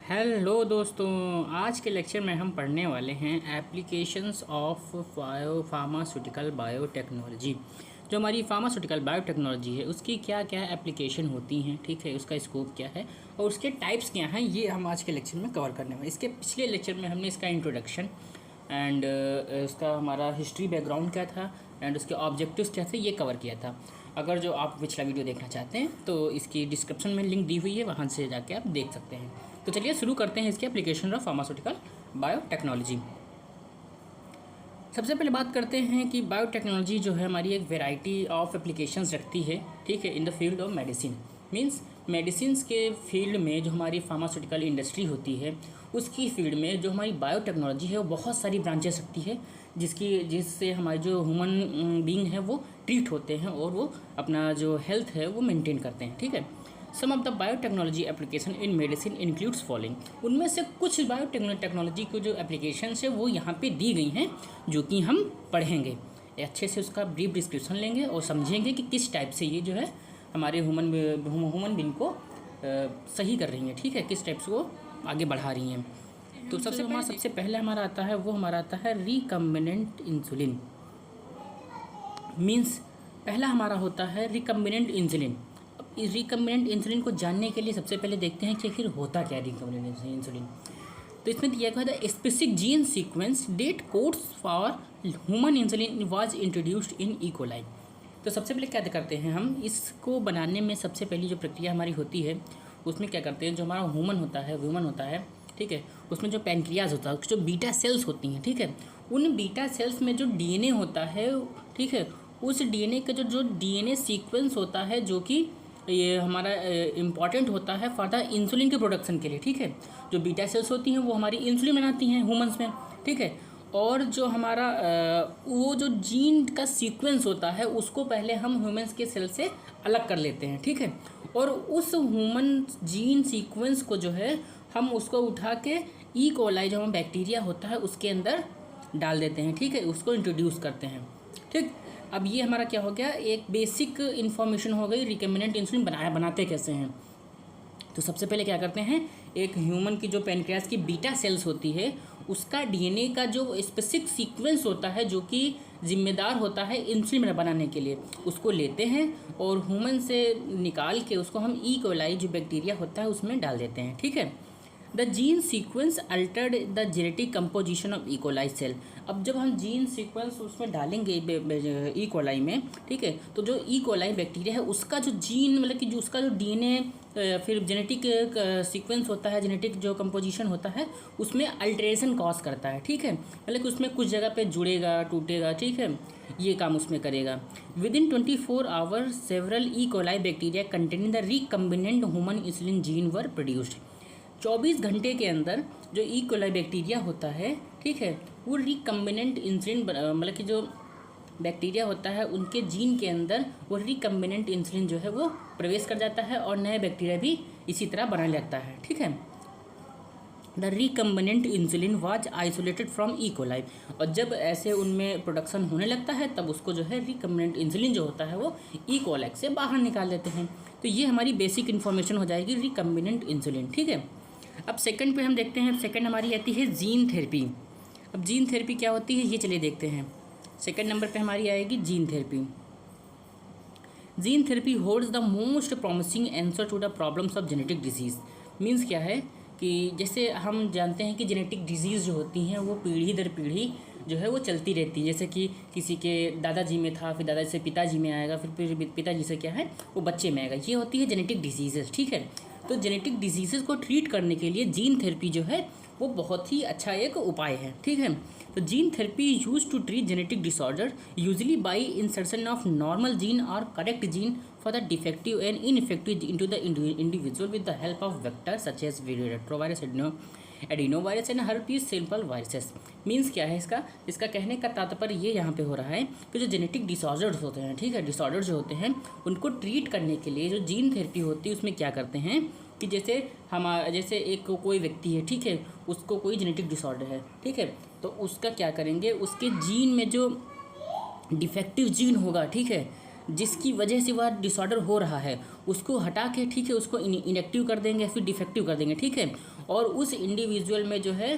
Hello दोस्तों, आज के लेक्चर में हम पढ़ने वाले हैं एप्लीकेशंस ऑफ फार्मास्यूटिकल बायोटेक्नोलॉजी। जो हमारी फार्मास्यूटिकल बायोटेक्नोलॉजी है उसकी क्या क्या एप्लीकेशन होती हैं, ठीक है, उसका स्कोप क्या है और उसके टाइप्स क्या हैं, ये हम आज के लेक्चर में कवर करने वाले। इसके पिछले लेक्चर में हमने इसका इंट्रोडक्शन एंड इसका हमारा हिस्ट्री बैकग्राउंड क्या था एंड उसके ऑब्जेक्टिव्स क्या थे, ये कवर किया था। अगर जो आप पिछला वीडियो देखना चाहते हैं तो इसकी डिस्क्रिप्शन में लिंक दी हुई है, वहाँ से जाके आप देख सकते हैं। तो चलिए शुरू करते हैं इसके एप्लीकेशन ऑफ फार्मास्यूटिकल बायोटेक्नोलॉजी। सबसे पहले बात करते हैं कि बायोटेक्नोलॉजी जो है हमारी एक वैरायटी ऑफ एप्लीकेशंस रखती है, ठीक है, in the field of medicine. Means medicines के फील्ड में जो हमारी फार्मास्यूटिकल इंडस्ट्री होती है उसकी फील्ड में जो हमारी बायोटेक्नोलॉजी है वो बहुत सारी ब्रांचेस रखती है, जिससे हमारे जो ह्यूमन बीइंग है वो ट्रीट होते हैं और वो अपना जो हेल्थ है वो मेंटेन करते हैं, ठीक है। Some of the biotechnology application in medicine includes following. उनमें से कुछ बायोटेक्नोलॉजी की जो एप्लीकेशन है वो यहाँ पे दी गई हैं, जो कि हम पढ़ेंगे। अच्छे से उसका ब्रीफ डिस्क्रिप्शन लेंगे और समझेंगे कि किस टाइप से ये जो है हमारे ह्यूमन बीइंग को सही कर रही हैं, ठीक है, किस टाइप से वो आगे बढ़ा रही हैं। तो सबसे पहले हमारा आता है वो हमारा आता है रिकम्बिनेंट इंसुलिन। मीन्स पहला हमारा होता है रिकम्बिनेंट इंसुलिन। इस रिकम्बिनेंट इंसुलिन को जानने के लिए सबसे पहले देखते हैं कि आखिर होता क्या है रिकम्बिनेंट इंसुलिन। तो इसमें दिया गया था specific gene sequence that codes for human insulin was introduced in E coli. तो सबसे पहले क्या करते हैं हम इसको बनाने में, सबसे पहली जो प्रक्रिया हमारी होती है उसमें क्या करते हैं, जो हमारा ह्यूमन होता है, ठीक है, उसमें जो पैनक्रियाज होता है, जो बीटा सेल्स होती हैं, ठीक है, उन बीटा सेल्स में जो डीएनए होता है, ठीक है, उस डीएनए का जो डीएनए सीक्वेंस होता है जो कि ये हमारा इम्पॉर्टेंट होता है फॉर द इंसुलिन के प्रोडक्शन के लिए, ठीक है। जो बीटा सेल्स होती हैं वो हमारी इंसुलिन बनाती हैं ह्यूमंस में, ठीक है। और जो हमारा वो जो जीन का सीक्वेंस होता है उसको पहले हम ह्यूमंस के सेल से अलग कर लेते हैं, ठीक है। और उस ह्यूमन जीन सीक्वेंस को जो है हम उसको उठा के ई कोलाई जो हम बैक्टीरिया होता है उसके अंदर डाल देते हैं, ठीक है, उसको इंट्रोड्यूस करते हैं, ठीक। अब ये हमारा क्या हो गया, एक बेसिक इन्फॉर्मेशन हो गई रिकम्बिनेंट इंसुलिन बनाते कैसे हैं। तो सबसे पहले क्या करते हैं, एक ह्यूमन की जो पैनक्रियाज की बीटा सेल्स होती है उसका डीएनए का जो स्पेसिफिक सीक्वेंस होता है जो कि जिम्मेदार होता है इंसुलिन बनाने के लिए, उसको लेते हैं और ह्यूमन से निकाल के उसको हम ई कोलाई जो बैक्टीरिया होता है उसमें डाल देते हैं, ठीक है। The gene sequence altered the genetic composition of E coli cell. अब जब हम जीन सीक्वेंस उसमें डालेंगे ई कोलाई में, ठीक है, तो जो ई कोलाई बैक्टीरिया है उसका जो जीन मतलब कि जो उसका जो डीएनए फिर जेनेटिक सीक्वेंस होता है, जेनेटिक जो कंपोजिशन होता है उसमें अल्टरेशन कॉज करता है, ठीक है, मतलब कि उसमें कुछ जगह पे जुड़ेगा टूटेगा, ठीक है, ये काम उसमें करेगा। Within 24 hour several E coli bacteria containing the recombinant human insulin gene were produced. 24 घंटे के अंदर जो ई कोलाई बैक्टीरिया होता है, ठीक है, वो रिकम्बिनेंट इंसुलिन मतलब कि जो बैक्टीरिया होता है उनके जीन के अंदर वो रिकम्बिनेंट इंसुलिन जो है वो प्रवेश कर जाता है और नए बैक्टीरिया भी इसी तरह बनाने लगता है, ठीक है। The recombinant insulin was isolated from E coli. और जब ऐसे उनमें प्रोडक्शन होने लगता है तब उसको जो है रिकम्बिनेंट इंसुलिन जो होता है वो ई कोलाई से बाहर निकाल देते हैं। तो ये हमारी बेसिक इन्फॉर्मेशन हो जाएगी रिकम्बिनेंट इंसुलिन, ठीक है। अब सेकंड पे हम देखते हैं, सेकंड हमारी आती है जीन थेरेपी। अब जीन थेरेपी क्या होती है ये चलिए देखते हैं। सेकंड नंबर पे हमारी आएगी gene therapy. Gene therapy holds the most promising answer to the problems of genetic diseases. Means क्या है कि जैसे हम जानते हैं कि जेनेटिक डिजीज़ जो होती हैं वो पीढ़ी दर पीढ़ी जो है वो चलती रहती है। जैसे कि किसी के दादाजी में था, फिर दादाजी से पिताजी में आएगा, फिर पिताजी से क्या है वो बच्चे में आएगा, ये होती है जेनेटिक डिजीज़, ठीक है। तो जेनेटिक डिजीज़ को ट्रीट करने के लिए जीन थेरेपी जो है वो बहुत ही अच्छा एक उपाय है, ठीक है। तो gene therapy use to treat genetic disorder usually by insertion of normal gene और correct gene for the defective and ineffective into the individual with the help of vector such as retrovirus, adenovirus and herpes simple viruses. Means क्या है इसका कहने का तात्पर्य ये यहाँ पे हो रहा है कि जो जेनेटिक डिसऑर्डर्स होते हैं, ठीक है, डिसऑर्डर जो होते हैं उनको ट्रीट करने के लिए जो जीन थेरेपी होती है उसमें क्या करते हैं कि जैसे एक कोई व्यक्ति है, ठीक है, उसको कोई जेनेटिक डिसऑर्डर है, ठीक है, तो उसका क्या करेंगे, उसके जीन में जो डिफेक्टिव जीन होगा, ठीक है, जिसकी वजह से वह डिसऑर्डर हो रहा है उसको हटा के, ठीक है, उसको इनएक्टिव कर देंगे फिर डिफेक्टिव कर देंगे, ठीक है। और उस इंडिविजुअल में जो है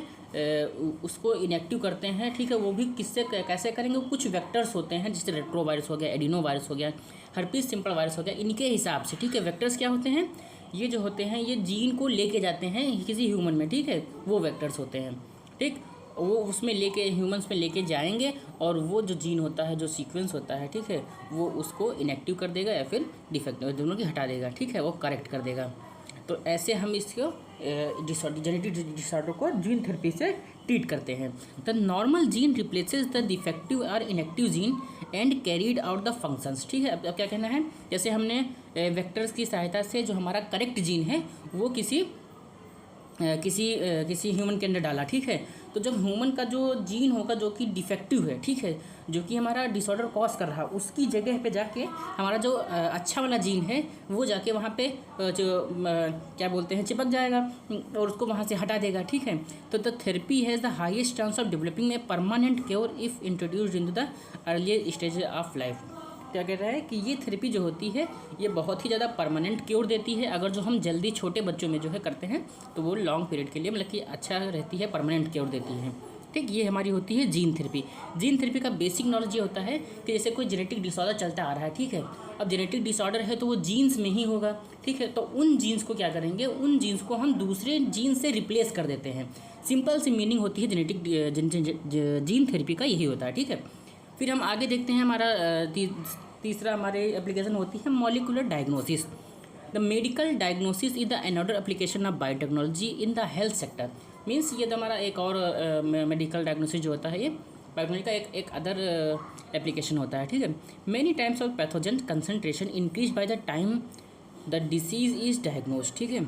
उसको इनएक्टिव करते हैं, ठीक है। वो भी किससे कैसे करेंगे, कुछ वेक्टर्स होते हैं जैसे रेट्रो वायरस हो गया, एडिनो वायरस हो गया, हर्पीस सिंपल वायरस हो गया, इनके हिसाब से, ठीक है। वेक्टर्स क्या होते हैं, ये जो होते हैं ये जीन को लेके जाते हैं किसी ह्यूमन में, ठीक है, वो वेक्टर्स होते हैं, ठीक। वो उसमें लेके ह्यूमंस में लेके जाएंगे और वो जो जीन होता है, जो सीक्वेंस होता है, ठीक है, वो उसको इनएक्टिव कर देगा या फिर डिफेक्ट दोनों की हटा देगा, ठीक है, वो करेक्ट कर देगा। तो ऐसे हम इसको जेनेटिक डिसऑर्डर को जीन थेरेपी से ट्रीट करते हैं। The normal gene replaces the defective और inactive gene and carried out the functions, ठीक है। अब क्या कहना है, जैसे हमने वेक्टर्स की सहायता से जो हमारा करेक्ट जीन है वो किसी ह्यूमन के अंदर डाला, ठीक है। तो जब ह्यूमन का जो जीन होगा जो कि डिफेक्टिव है, ठीक है, जो कि हमारा डिसऑर्डर कॉज कर रहा है, उसकी जगह पे जाके हमारा जो अच्छा वाला जीन है वो जाके वहाँ पे जो क्या बोलते हैं चिपक जाएगा और उसको वहाँ से हटा देगा, ठीक है। तो the therapy has the highest chance of developing a permanent cure if introduced in the earlier stage of life. क्या कह रहा है कि ये थेरेपी जो होती है ये बहुत ही ज़्यादा परमानेंट क्योर देती है। अगर जो हम जल्दी छोटे बच्चों में जो है करते हैं तो वो लॉन्ग पीरियड के लिए मतलब कि अच्छा रहती है, परमानेंट क्योर देती है, ठीक। ये हमारी होती है जीन थेरेपी। जीन थेरेपी का बेसिक नॉलेज ये होता है कि जैसे कोई जेनेटिक डिसऑर्डर चलता आ रहा है, ठीक है। अब जेनेटिक डिसऑर्डर है तो वो जीन्स में ही होगा, ठीक है। तो उन जीन्स को क्या करेंगे, उन जीन्स को हम दूसरे जीन से रिप्लेस कर देते हैं। सिंपल सी मीनिंग होती है जेनेटिक जीन थेरेपी का, यही होता है, ठीक है। फिर हम आगे देखते हैं, हमारा तीसरा हमारे एप्लीकेशन होती है molecular diagnosis. The medical diagnosis is the another application of biotechnology in the health sector. Means ये तो हमारा एक और मेडिकल डायग्नोसिस जो होता है ये बायोटेक्नोलॉजी का एक अदर एप्लीकेशन होता है, ठीक है। Many times of pathogen concentration increase by the time the disease is diagnose, ठीक है।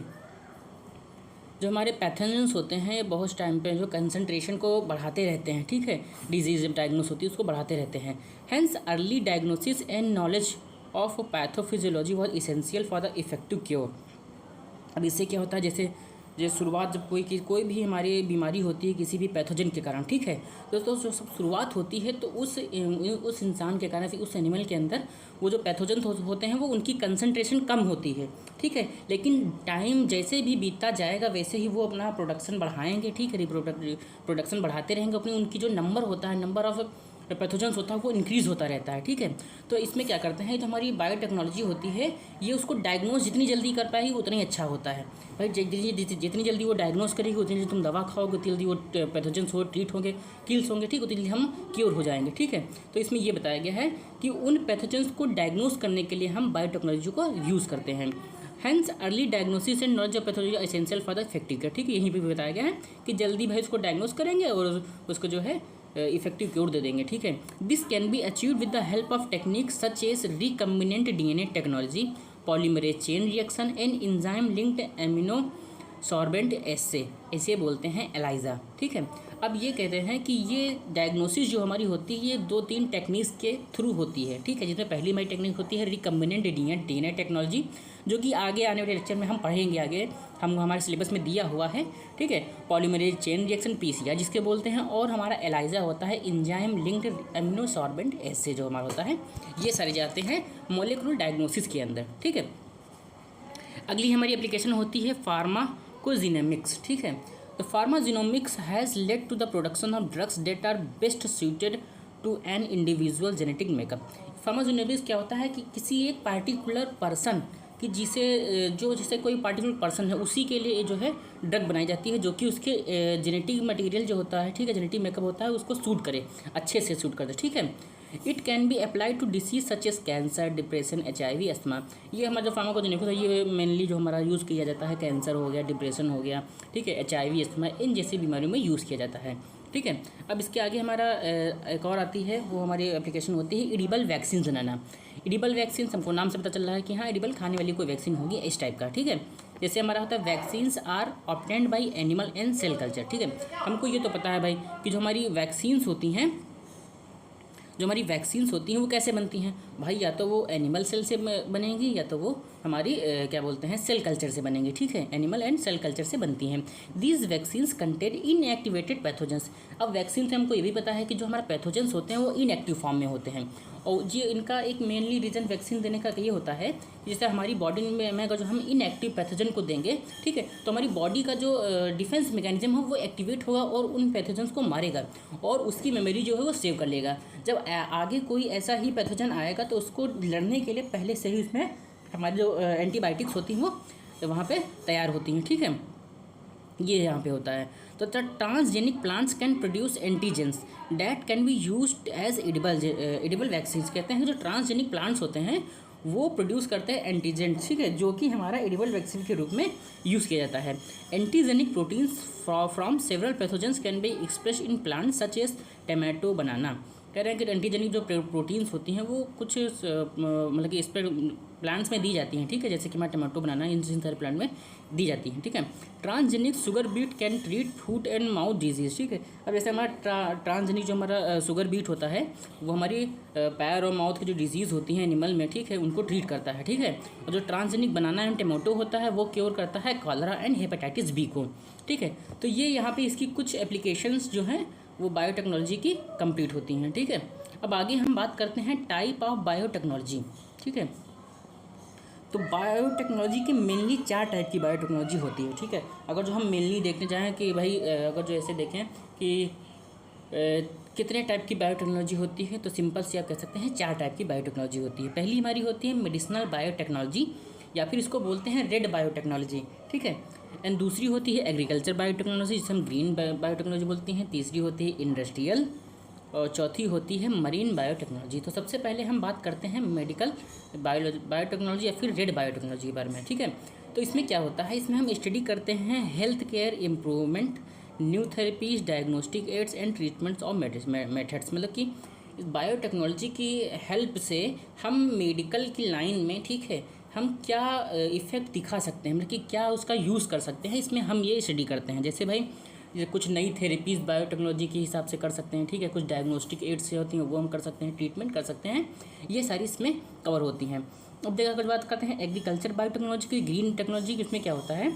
जो हमारे पैथोजेंस होते हैं बहुत टाइम पे जो कंसंट्रेशन को बढ़ाते रहते हैं, ठीक है, डिजीज जब डायग्नोस होती है उसको बढ़ाते रहते हैं। Hence early diagnosis and knowledge of pathophysiology was essential for the effective cure. अब इससे क्या होता है, जैसे शुरुआत जब कोई भी हमारी बीमारी होती है किसी भी पैथोजन के कारण, ठीक है, तो जो सब शुरुआत होती है तो उस इंसान के कारण, उस एनिमल के अंदर वो जो पैथोजन होते हैं वो उनकी कंसंट्रेशन कम होती है, ठीक है। लेकिन टाइम जैसे भी बीतता जाएगा वैसे ही वो अपना प्रोडक्शन बढ़ाएंगे, ठीक है, प्रोडक्शन बढ़ाते रहेंगे अपनी, उनकी जो नंबर होता है, नंबर ऑफ पैथोजेंस होता है वो इंक्रीज़ होता रहता है, ठीक है। तो इसमें क्या करते हैं, तो हमारी बायोटेक्नोलॉजी होती है ये उसको डायग्नोज जितनी जल्दी कर पाएगी उतना ही अच्छा होता है भाई। जितनी जल्दी वो डायग्नोज करेगी उतनी जल्दी तुम दवा खाओगे, उतनी जल्दी वो पैथोजेंस हो ट्रीट होंगे, किल्स होंगे, ठीक, उतनी जल्दी हम क्योर हो जाएंगे, ठीक है। तो इसमें ये बताया गया है कि उन पैथोजेंस को डायग्नोज करने के लिए हम बायोटेक्नोलॉजी को यूज़ करते हैं। Hence early diagnosis and knowledge of pathology essential for the effective care, ठीक है। यहीं पे भी बताया गया है कि जल्दी भाई उसको डायग्नोज करेंगे और उसको जो है इफेक्टिव क्योर दे देंगे, ठीक है। This can be achieved with the help of techniques such as recombinant DNA technology, polymerase chain reaction and enzyme linked amino sorbent assay, इसे बोलते हैं एलाइजा, ठीक है। अब ये कहते हैं कि ये डायग्नोसिस जो हमारी होती है ये 2-3 टेक्निक्स के थ्रू होती है, ठीक है। जिसमें पहली हमारी टेक्निक होती है रिकम्बिनेंट डीएनए टेक्नोलॉजी, जो कि आगे आने वाले लेक्चर में हम पढ़ेंगे, आगे हम हमारे सिलेबस में दिया हुआ है, ठीक है। पॉलीमरेज चेन रिएक्शन पीसीआर जिसके बोलते हैं, और हमारा एलाइजा होता है एंजाइम लिंक्ड एमिनो सॉर्बेंट एसे जो हमारा होता है। ये सारे जाते हैं मॉलिक्यूलर डायग्नोसिस के अंदर, ठीक है। अगली हमारी एप्लीकेशन होती है फार्माकोजीनोमिक्स, ठीक है। तो pharmagenomics has led to the production of drugs that are best suited to an individual genetic makeup. Pharmagenomics क्या होता है कि किसी एक पार्टिकुलर पर्सन कि जैसे कोई पार्टिकुलर पर्सन है उसी के लिए जो है ड्रग बनाई जाती है जो कि उसके जेनेटिक मटेरियल जो होता है, ठीक है, जेनेटिक मेकअप होता है उसको सूट करे, अच्छे से सूट करे, ठीक है। It can be applied to diseases such as cancer, depression, HIV, asthma. ये हमारा जो फार्माकोजेनेटिक्स है ये मेनली जो हमारा यूज़ किया जाता है कैंसर हो गया, डिप्रेशन हो गया, ठीक है, HIV, अस्थमा, इन जैसी बीमारियों में यूज़ किया जाता है, ठीक है। अब इसके आगे हमारा एक और आती है, वो हमारी एप्लीकेशन होती है एडिबल वैक्सीन बनाना। एडिबल वैक्सीन हमको नाम से पता चल रहा है कि हाँ एडिबल खाने वाली कोई वैक्सीन होगी इस टाइप का, ठीक है। जैसे हमारा होता है vaccines are obtained by animal and cell culture, ठीक है। हमको ये तो पता है भाई कि जो हमारी वैक्सीन्स होती हैं वो कैसे बनती हैं, भाई या तो वो एनिमल सेल से बनेंगी या तो वो हमारी क्या बोलते हैं सेल कल्चर से बनेंगी, ठीक है, एनिमल एंड सेल कल्चर से बनती हैं। These vaccines contain inactivated pathogens. अब वैक्सीन से हमको ये भी पता है कि जो हमारे पैथोजेंस होते हैं वो इनएक्टिव फॉर्म में होते हैं, और ये इनका एक मेनली रीज़न वैक्सीन देने का ये होता है जैसे हमारी बॉडी में अगर जो हम इनएक्टिव पैथोजन को देंगे, ठीक है, तो हमारी बॉडी का जो डिफेंस मैकेनिज्म है वो एक्टिवेट होगा और उन पैथोजन्स को मारेगा और उसकी मेमोरी जो है वो सेव कर लेगा। जब आगे कोई ऐसा ही पैथोजन आएगा तो उसको लड़ने के लिए पहले से ही उसमें हमारी जो एंटीबायोटिक्स होती हैं वो वहाँ पे तैयार होती हैं, ठीक है, ये यहाँ पे होता है। तो transgenic plants can produce antigens that can be used as edible vaccines. कहते हैं जो ट्रांसजेनिक प्लांट्स होते हैं वो प्रोड्यूस करते हैं एंटीजेंस, ठीक है, जो कि हमारा एडिबल वैक्सीन के रूप में यूज़ किया जाता है। Antigenic proteins from several pathogens can be express in plants such as tomato banana. कह रहे हैं कि एंटीजेनिक जो प्रोटीन्स होती हैं वो कुछ मतलब कि इस पर प्लांट्स में दी जाती हैं, ठीक है, जैसे कि हमारा टमाटो बनाना इन सारे प्लांट में दी जाती हैं, ठीक है। Transgenic sugar beet can treat foot and mouth disease, ठीक है। अब जैसे हमारा ट्रांसजेनिक जो हमारा शुगर बीट होता है वो हमारी पैर और माउथ की जो डिजीज़ होती हैं एनिमल में, ठीक है, उनको ट्रीट करता है, ठीक है। और जो ट्रांसजेनिक बनाना एंड टमाटो होता है वो क्योर करता है कॉलरा एंड हेपेटाइटिस बी को, ठीक है। तो ये यहाँ पे इसकी कुछ एप्लीकेशंस जो हैं वो बायोटेक्नोलॉजी की कंप्लीट होती हैं, ठीक है। अब आगे हम बात करते हैं टाइप ऑफ बायोटेक्नोलॉजी, ठीक है। तो बायोटेक्नोलॉजी की मेनली 4 टाइप की बायोटेक्नोलॉजी होती है, ठीक है। अगर जो हम मेनली देखने चाहें कि भाई अगर जो ऐसे देखें कि कितने टाइप की बायोटेक्नोलॉजी होती है तो सिंपल से आप कह सकते हैं 4 टाइप की बायोटेक्नोलॉजी होती है। पहली हमारी होती है मेडिसिनल बायोटेक्नोलॉजी या फिर इसको बोलते हैं रेड बायोटेक्नोलॉजी, ठीक है। एंड दूसरी होती है एग्रीकल्चर बायोटेक्नोलॉजी जिसे हम ग्रीन बायोटेक्नोलॉजी बोलते हैं। तीसरी होती है इंडस्ट्रियल और चौथी होती है मरीन बायोटेक्नोलॉजी। तो सबसे पहले हम बात करते हैं मेडिकल बायोटेक्नोलॉजी या फिर रेड बायोटेक्नोलॉजी के बारे में, ठीक है। तो इसमें क्या होता है, इसमें हम स्टडी करते हैं health care improvement, new therapies, diagnostic aids and treatments और मेथड्स। मतलब कि इस बायोटेक्नोलॉजी की हेल्प से हम मेडिकल की लाइन में, ठीक है, हम क्या इफ़ेक्ट दिखा सकते हैं, मतलब कि क्या उसका यूज़ कर सकते हैं, इसमें हम ये स्टडी करते हैं। जैसे भाई ये कुछ नई थेरेपीज़ बायोटेक्नोलॉजी के हिसाब से कर सकते हैं, ठीक है, कुछ डायग्नोस्टिक एड्स से होती हैं वो हम कर सकते हैं, ट्रीटमेंट कर सकते हैं, ये सारी इसमें कवर होती हैं। अब देखा कुछ बात करते हैं एग्रीकल्चर बायोटेक्नोलॉजी की, ग्रीन टेक्नोलॉजी की। इसमें क्या होता है,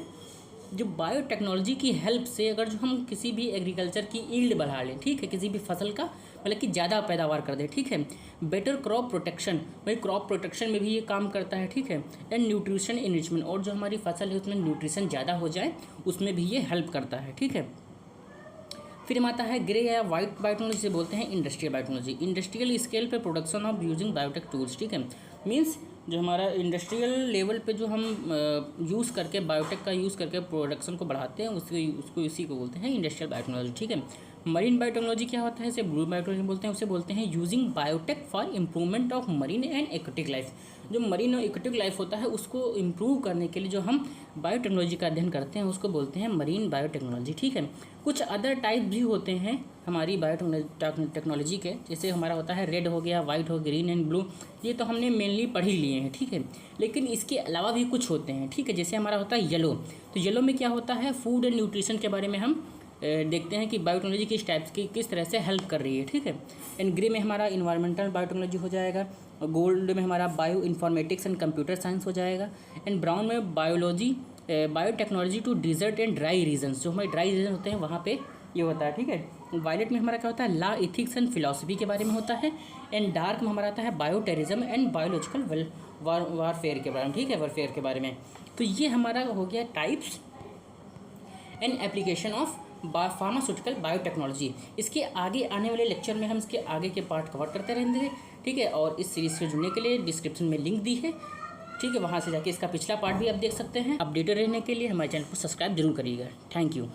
जो बायोटेक्नोलॉजी की हेल्प से अगर जो हम किसी भी एग्रीकल्चर की ईल्ड बढ़ा लें, ठीक है, किसी भी फसल का मतलब कि ज़्यादा पैदावार कर दें, ठीक है। बेटर क्रॉप प्रोटेक्शन, भाई क्रॉप प्रोटेक्शन में भी ये काम करता है, ठीक है। एंड न्यूट्रिशन इनरिचमेंट, और जो हमारी फसल है उसमें न्यूट्रिशन ज़्यादा हो जाए उसमें भी ये हेल्प करता है, ठीक है। फिर हम आता है ग्रे या वाइट बायोटेक्नोलॉजी से बोलते हैं इंडस्ट्रियल बायोटेक्नोलॉजी। इंडस्ट्रियल स्केल पे production of using biotech tools, ठीक है। मीन्स जो हमारा इंडस्ट्रियल लेवल पे जो हम यूज़ करके बायोटेक का यूज़ करके प्रोडक्शन को बढ़ाते हैं उसको इसी को बोलते हैं इंडस्ट्रियल बायोटेक्नोलॉजी, ठीक है। मरीन बायोटेक्नोलॉजी क्या होता है, इसे ब्लू बायोटेक्नोलॉजी बोलते हैं, उसे बोलते हैं using biotech for improvement of marine and aquatic life. जो मरीन और एक्वेटिक लाइफ होता है उसको इम्प्रूव करने के लिए जो हम बायोटेक्नोलॉजी का अध्ययन करते हैं उसको बोलते हैं मरीन बायोटेक्नोलॉजी, ठीक है। कुछ अदर टाइप भी होते हैं हमारी बायोटेक्नोलॉजी के, जैसे हमारा होता है रेड हो गया, वाइट हो, ग्रीन एंड ब्लू, ये तो हमने मेनली पढ़ ही लिए हैं, ठीक है। लेकिन इसके अलावा भी कुछ होते हैं, ठीक है। जैसे हमारा होता है येलो, तो येलो में क्या होता है, फूड एंड न्यूट्रिशन के बारे में हम देखते हैं कि बायोटेक्नोलॉजी किस टाइप्स की किस तरह से हेल्प कर रही है, ठीक है। एंड ग्रे में हमारा इन्वायरमेंटल बायोटेक्नोलॉजी हो जाएगा, गोल्ड में हमारा bioinformatics and computer science हो जाएगा, एंड ब्राउन में biotechnology to desert and dry regions, जो हमारे ड्राई रीजन होते हैं वहाँ पे ये होता है, ठीक है। वायलेट में हमारा क्या होता है, लॉ, एथिक्स एंड फिलॉसफी के बारे में होता है, एंड डार्क में हमारा आता है बायोटेरिज्म एंड बायोलॉजिकल वारफेयर के बारे में, ठीक है, वारफेयर के बारे में। तो ये हमारा हो गया types and application of pharmaceutical biotechnology. इसके आगे आने वाले लेक्चर में हम इसके आगे के पार्ट कवर करते रहेंगे, ठीक है। और इस सीरीज़ से जुड़ने के लिए डिस्क्रिप्शन में लिंक दी है, ठीक है, वहाँ से जाके इसका पिछला पार्ट भी आप देख सकते हैं। अपडेटेड रहने के लिए हमारे चैनल को सब्सक्राइब जरूर करिएगा। Thank you.